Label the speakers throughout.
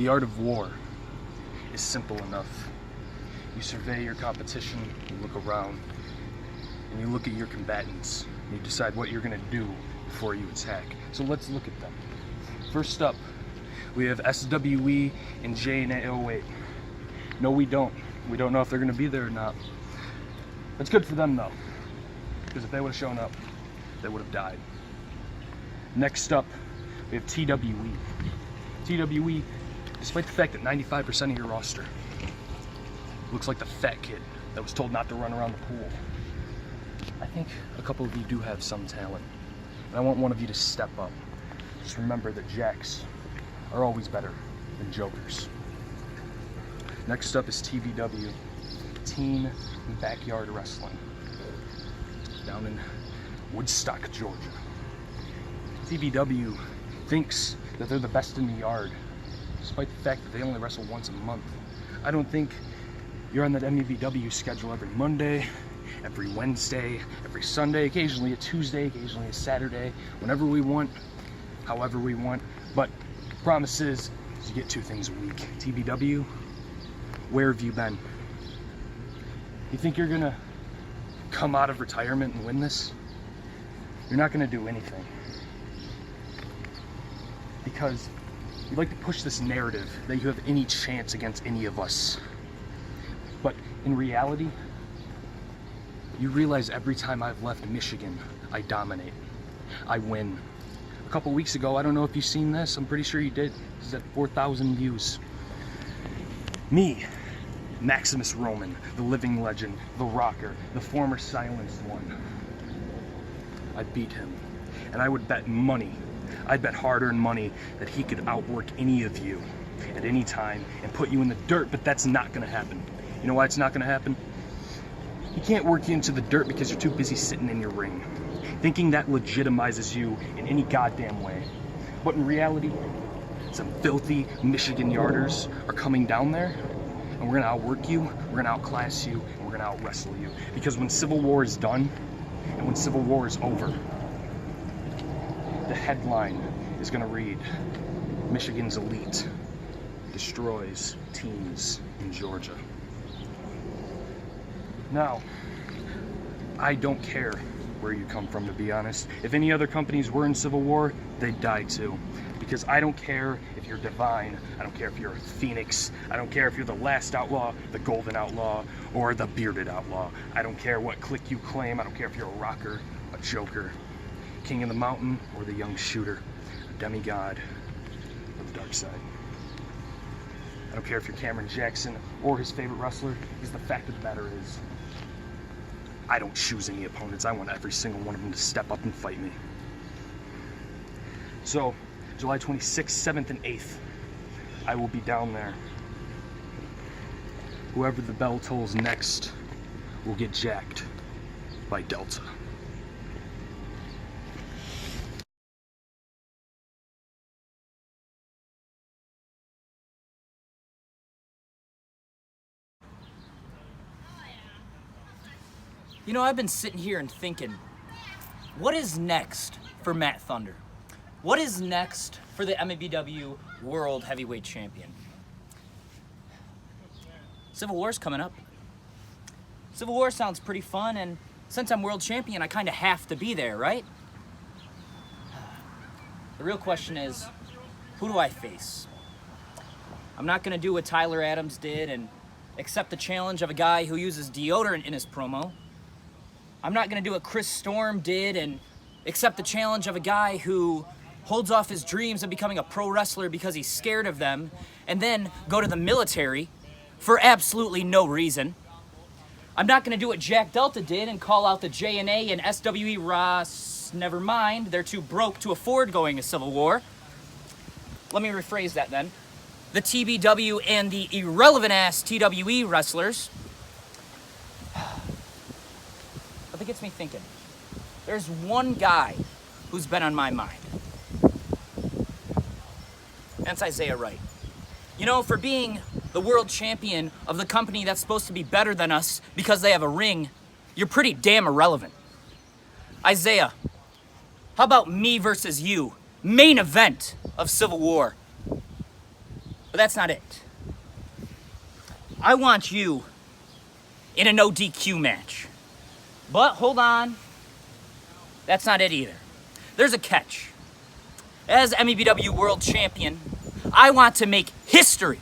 Speaker 1: The art of war is simple enough. You survey your competition, you look around, and you look at your combatants, and you decide what you're going to do before you attack. So let's look at them. First up, we have SWE and JNA08. No, we don't. We don't know if they're going to be there or not. That's good for them, though, because if they would have shown up, they would have died. Next up, we have TWE. TWE, despite the fact that 95% of your roster looks like the fat kid that was told not to run around the pool, I think a couple of you do have some talent. And I want one of you to step up. Just remember that jacks are always better than jokers. Next up is TBW, Teen Backyard Wrestling, down in Woodstock, Georgia. TBW thinks that they're the best in the yard, despite the fact that they only wrestle once a month. I don't think you're on that MEBW schedule every Monday, every Wednesday, every Sunday, occasionally a Tuesday, occasionally a Saturday, whenever we want, however we want. But promise is you get 2 things a week. TBW, where have you been? You think you're gonna come out of retirement and win this? You're not gonna do anything. Because you like to push this narrative that you have any chance against any of us. But in reality, you realize every time I've left Michigan, I dominate. I win. A couple weeks ago, I don't know if you've seen this, I'm pretty sure you did. This is at 4,000 views. Me, Maximus Roman, the living legend, the rocker, the former silenced one. I beat him, and I would bet money, I'd bet hard-earned money that he could outwork any of you at any time and put you in the dirt, but that's not gonna happen. You know why it's not gonna happen? He can't work you into the dirt because you're too busy sitting in your ring, thinking that legitimizes you in any goddamn way. But in reality, some filthy Michigan yarders are coming down there, and we're gonna outwork you, we're gonna outclass you, and we're gonna out-wrestle you. Because when Civil War is done, and when Civil War is over, the headline is gonna read, Michigan's elite destroys teams in Georgia. Now, I don't care where you come from, to be honest. If any other companies were in Civil War, they'd die too. Because I don't care if you're Divine, I don't care if you're a Phoenix, I don't care if you're the Last Outlaw, the Golden Outlaw, or the Bearded Outlaw. I don't care what clique you claim, I don't care if you're a rocker, a joker, King of the Mountain, or the young shooter, a demigod, or the dark side. I don't care if you're Cameron Jackson or his favorite wrestler, because the fact of the matter is, I don't choose any opponents. I want every single one of them to step up and fight me. So, July 26th, 7th, and 8th, I will be down there. Whoever the bell tolls next will get jacked by Delta.
Speaker 2: You know, I've been sitting here and thinking, what is next for Matt Thunder? What is next for the MEBW World Heavyweight Champion? Civil War's coming up. Civil War sounds pretty fun, and since I'm World Champion, I kind of have to be there, right? The real question is, who do I face? I'm not going to do what Tyler Adams did and accept the challenge of a guy who uses deodorant in his promo. I'm not going to do what Chris Storm did and accept the challenge of a guy who holds off his dreams of becoming a pro wrestler because he's scared of them, and then go to the military for absolutely no reason. I'm not going to do what Jack Delta did and call out the JNA and SWE Ross. Never mind, they're too broke to afford going to Civil War. Let me rephrase that then. The TBW and the irrelevant-ass TWE wrestlers. But that gets me thinking. There's one guy who's been on my mind. That's Isaiah Wright. You know, for being the world champion of the company that's supposed to be better than us because they have a ring, you're pretty damn irrelevant. Isaiah, how about me versus you? Main event of Civil War. But that's not it. I want you in a no DQ match. But hold on. That's not it either. There's a catch. As MEBW World Champion, I want to make history.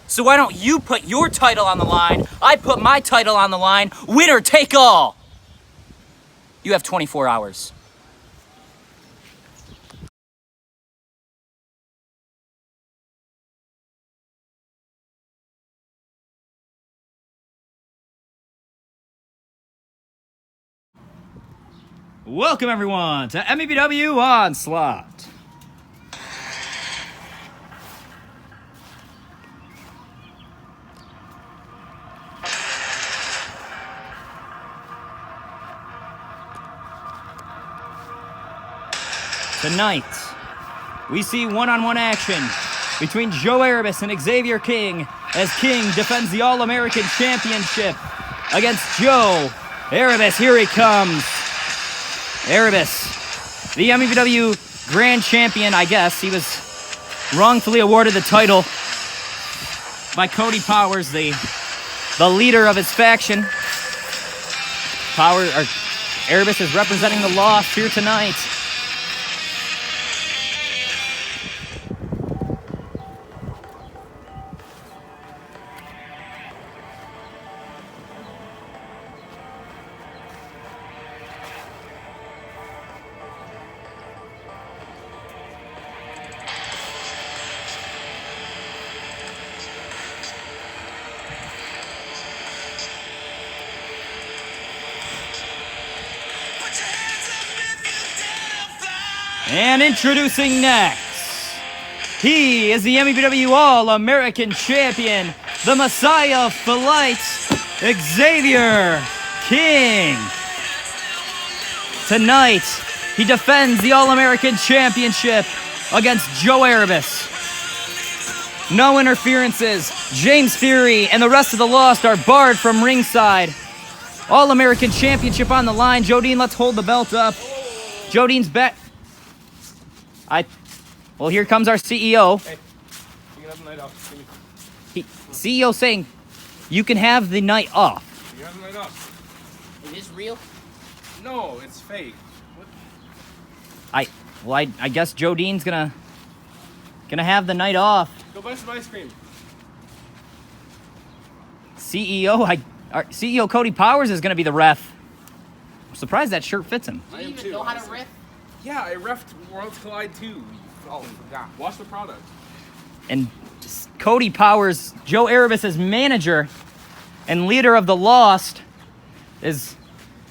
Speaker 2: So why don't you put your title on the line, I put my title on the line, winner take all. You have 24 hours. Welcome everyone to MEBW Onslaught. Tonight, we see one-on-one action between Joe Erebus and Xavier King as King defends the All American Championship against Joe Erebus. Here he comes. Erebus, the MEBW Grand Champion, I guess. He was wrongfully awarded the title by Cody Powers, the leader of his faction. Erebus is representing the loss here tonight. And introducing next, he is the MEBW All American Champion, the Messiah of Flight, Xavier King. Tonight, he defends the All American Championship against Joe Erebus. No interferences. James Fury and the rest of the Lost are barred from ringside. All American Championship on the line. Jodine, let's hold the belt up. Jodine's back. Well, here comes our CEO.
Speaker 1: Hey, you can have the night off.
Speaker 2: CEO saying, you can have the night off.
Speaker 1: You can have the night off.
Speaker 2: Is this real?
Speaker 1: No, it's fake. What?
Speaker 2: I guess Jodine's gonna have the night off.
Speaker 1: Go buy some ice cream.
Speaker 2: Our CEO Cody Powers is gonna be the ref. I'm surprised that shirt fits him.
Speaker 3: Do you even know how to ref?
Speaker 1: Yeah, I refed Worlds Collide 2. Oh, yeah. Watch the product.
Speaker 2: And Cody Powers, Joe Erebus' manager and leader of the Lost, is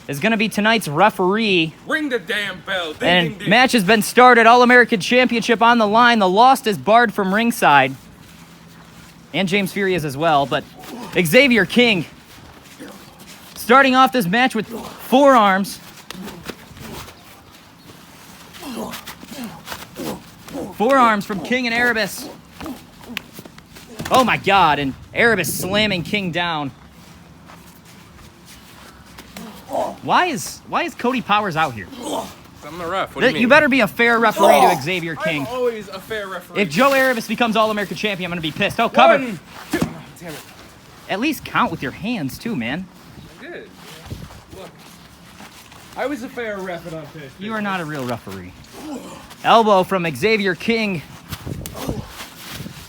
Speaker 2: going to be tonight's referee.
Speaker 1: Ring the damn bell. Ding,
Speaker 2: And
Speaker 1: ding, ding.
Speaker 2: match has been started. All American Championship on the line. The Lost is barred from ringside. And James Fury is as well. But Xavier King starting off this match with forearms. Forearms from King and Erebus. Oh my God, and Erebus slamming King down. Why is Cody Powers out here?
Speaker 1: I'm the ref. What do you mean?
Speaker 2: You better be a fair referee to Xavier King.
Speaker 1: I'm always a fair referee.
Speaker 2: If Joe Erebus becomes All-American Champion, I'm gonna be pissed. Oh, cover.
Speaker 1: 1, 2. Oh, damn it.
Speaker 2: At least count with your hands too, man.
Speaker 1: I did. Look. I was a fair ref at Unfish.
Speaker 2: You are not a real referee. Elbow from Xavier King.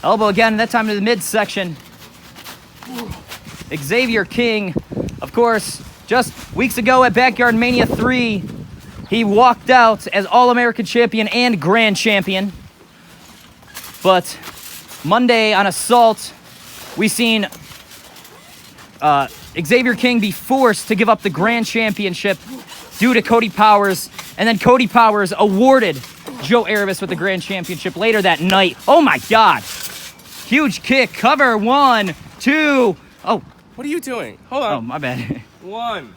Speaker 2: Elbow again, that time to the midsection. Xavier King, of course, just weeks ago at Backyard Mania 3, he walked out as All-American Champion and Grand Champion. But Monday on Assault, we seen Xavier King be forced to give up the Grand Championship due to Cody Powers, and then Cody Powers awarded Joe Erebus with the Grand Championship later that night. Oh my God. Huge kick, cover, 1, 2. Oh.
Speaker 1: What are you doing? Hold on.
Speaker 2: Oh, my bad.
Speaker 1: 1.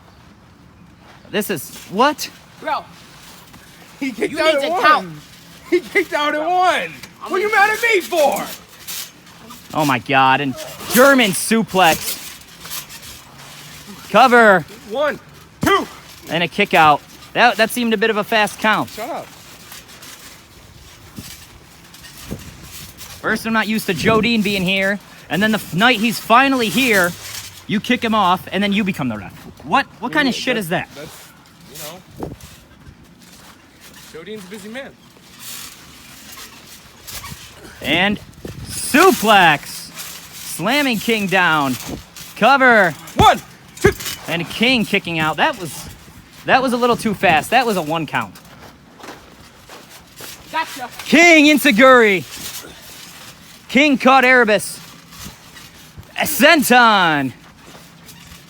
Speaker 2: This is, what?
Speaker 3: Bro,
Speaker 1: He kicked
Speaker 3: you
Speaker 1: out
Speaker 3: need
Speaker 1: at
Speaker 3: to
Speaker 1: 1.
Speaker 3: count.
Speaker 1: He kicked out at 1. What are you mad at me for?
Speaker 2: Oh my God, and German suplex. Cover,
Speaker 1: 1, 2.
Speaker 2: and a kick out. That seemed a bit of a fast count.
Speaker 1: Shut up.
Speaker 2: First, I'm not used to Jodine being here, and then the night he's finally here, you kick him off, and then you become the ref. What kind of shit is that?
Speaker 3: That's, you know, Jodine's a busy man.
Speaker 2: And suplex, slamming King down, cover.
Speaker 3: 1, 2.
Speaker 2: And King kicking out. That was a little too fast. That was a 1 count.
Speaker 4: Gotcha.
Speaker 2: King Insaguri. King caught Erebus. A senton.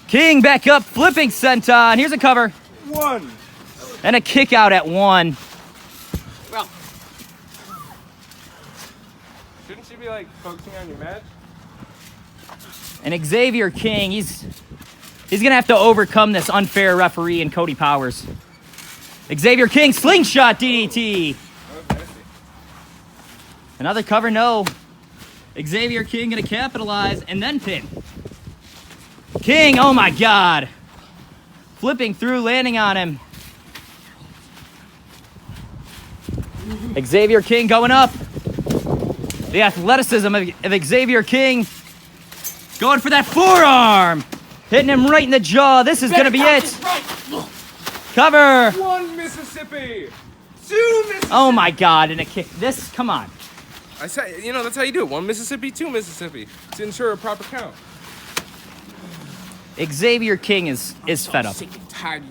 Speaker 2: King back up, flipping senton. Here's a cover.
Speaker 3: 1.
Speaker 2: And a kick out at 1.
Speaker 4: Well,
Speaker 3: Shouldn't you be like focusing on your match?
Speaker 2: And Xavier King, he's gonna have to overcome this unfair referee in Cody Powers. Xavier King, slingshot DDT.
Speaker 3: That was nasty.
Speaker 2: Another cover, no. Xavier King gonna capitalize and then pin. King, oh my God. Flipping through, landing on him. Xavier King going up. The athleticism of Xavier King. Going for that forearm. Hitting him right in the jaw. This is gonna be it. Cover.
Speaker 3: 1 Mississippi. 2 Mississippi.
Speaker 2: Oh my God, and a kick. This, come on.
Speaker 3: I said, you know, that's how you do it. 1 Mississippi, 2 Mississippi to ensure a proper count.
Speaker 2: Xavier King is fed up.
Speaker 4: sick and tired of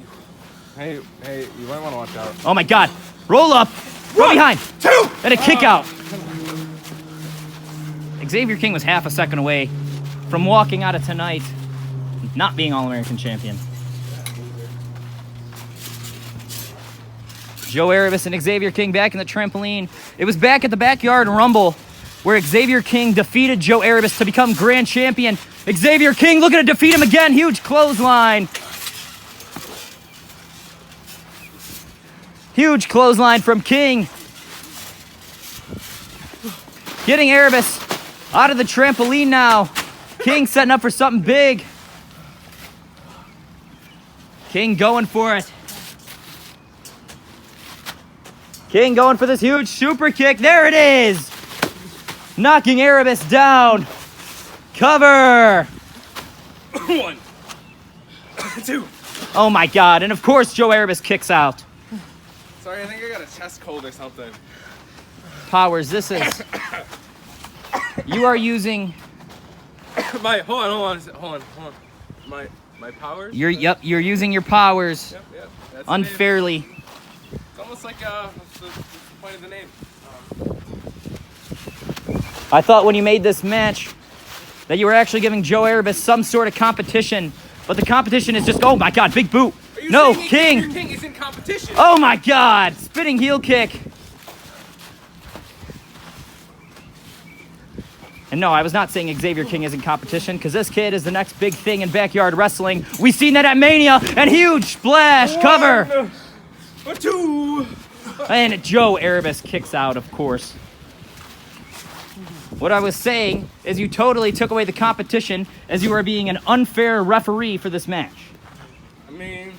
Speaker 4: you.
Speaker 3: Hey, you might want to watch out.
Speaker 2: Oh my God. Roll up. Go behind.
Speaker 3: 2.
Speaker 2: And a kick out. Xavier King was half a second away from walking out of tonight not being All American Champion. Joe Erebus and Xavier King back in the trampoline. It was back at the Backyard Rumble where Xavier King defeated Joe Erebus to become Grand Champion. Xavier King looking to defeat him again. Huge clothesline. Huge clothesline from King. Getting Erebus out of the trampoline now. King setting up for something big. King going for it. King going for this huge super kick. There it is. Knocking Erebus down. Cover.
Speaker 3: 1, 2.
Speaker 2: Oh my God. And of course, Joe Erebus kicks out.
Speaker 3: Sorry, I think I got a chest cold or something.
Speaker 2: Powers, this is... You are using...
Speaker 3: Hold on. My powers?
Speaker 2: You're using your powers
Speaker 3: Yep. That's
Speaker 2: unfairly.
Speaker 3: the name. It's almost like, what's the point of the name?
Speaker 2: I thought when you made this match that you were actually giving Joe Erebus some sort of competition, but the competition is just, oh my God, big boot.
Speaker 3: Are you
Speaker 2: No,
Speaker 3: saying
Speaker 2: King.
Speaker 3: Xavier King is in competition?
Speaker 2: Oh my God, spinning heel kick. And no, I was not saying Xavier King is in competition because this kid is the next big thing in backyard wrestling. We've seen that at Mania and huge splash cover.
Speaker 3: 1, 2.
Speaker 2: And Joe Erebus kicks out, of course. What I was saying is you totally took away the competition as you were being an unfair referee for this match.
Speaker 3: I mean,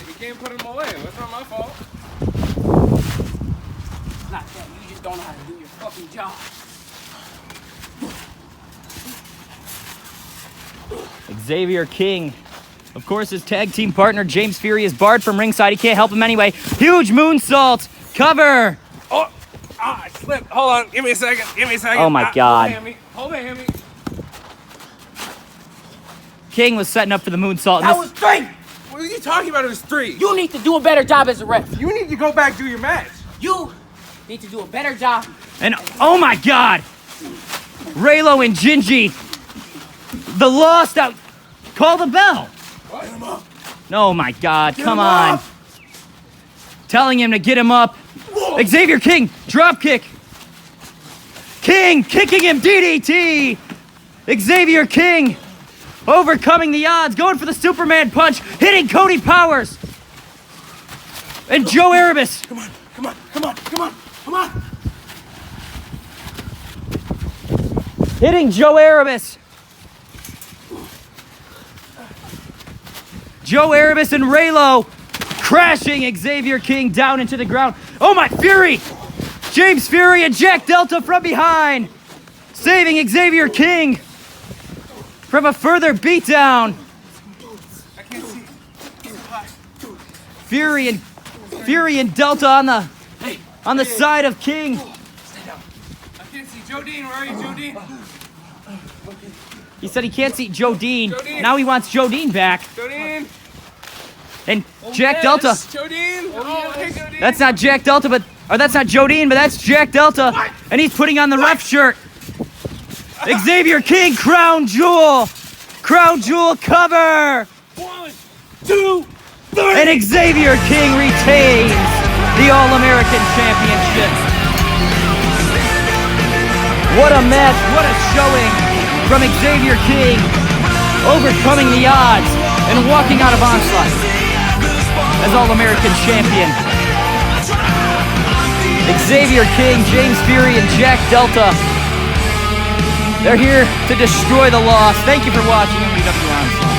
Speaker 3: you can't put him away. That's not my fault.
Speaker 4: It's not that. You just don't know how to do your fucking job.
Speaker 2: Xavier King. Of course, his tag team partner, James Fury, is barred from ringside. He can't help him anyway. Huge moonsault. Cover.
Speaker 3: Oh, I slipped. Hold on. Give me a second.
Speaker 2: Oh, my God.
Speaker 3: Hold my hammy.
Speaker 2: King was setting up for the moonsault.
Speaker 4: That was 3.
Speaker 3: What are you talking about? It was 3.
Speaker 4: You need to do a better job as a ref.
Speaker 3: You need to go back do your match.
Speaker 4: You need to do a better job.
Speaker 2: And oh my God. Raylo and Gingy. The lost out. Call the bell.
Speaker 3: Get him up.
Speaker 2: Oh my God. Come
Speaker 3: him
Speaker 2: on.
Speaker 3: up.
Speaker 2: Telling him to get him up.
Speaker 3: Whoa.
Speaker 2: Xavier King. Drop kick. King kicking him. DDT. Xavier King. Overcoming the odds. Going for the Superman punch. Hitting Cody Powers. And Joe Erebus.
Speaker 3: Come on.
Speaker 2: Hitting Joe Erebus. Joe Erebus and Raylo crashing Xavier King down into the ground. Oh my, Fury! James Fury and Jack Delta from behind. saving Xavier King from a further beatdown.
Speaker 3: I can't see.
Speaker 2: Fury and Delta on the side of King.
Speaker 3: I can't see. Joe Dean, where are you, Joe Dean?
Speaker 2: He said he can't see Joe Dean.
Speaker 3: Joe Dean.
Speaker 2: Now he wants Joe Dean back.
Speaker 3: Joe Dean.
Speaker 2: And Jack Delta.
Speaker 3: Joe Dean. Oh, hey, Joe Dean.
Speaker 2: That's not Jack Delta, or that's not Joe Dean, but that's Jack Delta.
Speaker 3: What?
Speaker 2: And he's putting on the ref shirt. Xavier King, crown jewel. Crown jewel cover.
Speaker 3: 1, 2, 3.
Speaker 2: And Xavier King retains the All American Championship. What a match, what a showing from Xavier King, overcoming the odds and walking out of Onslaught as All American Champion. Xavier King, James Fury, and Jack Delta. They're here to destroy the loss. Thank you for watching MEBW Onslaught.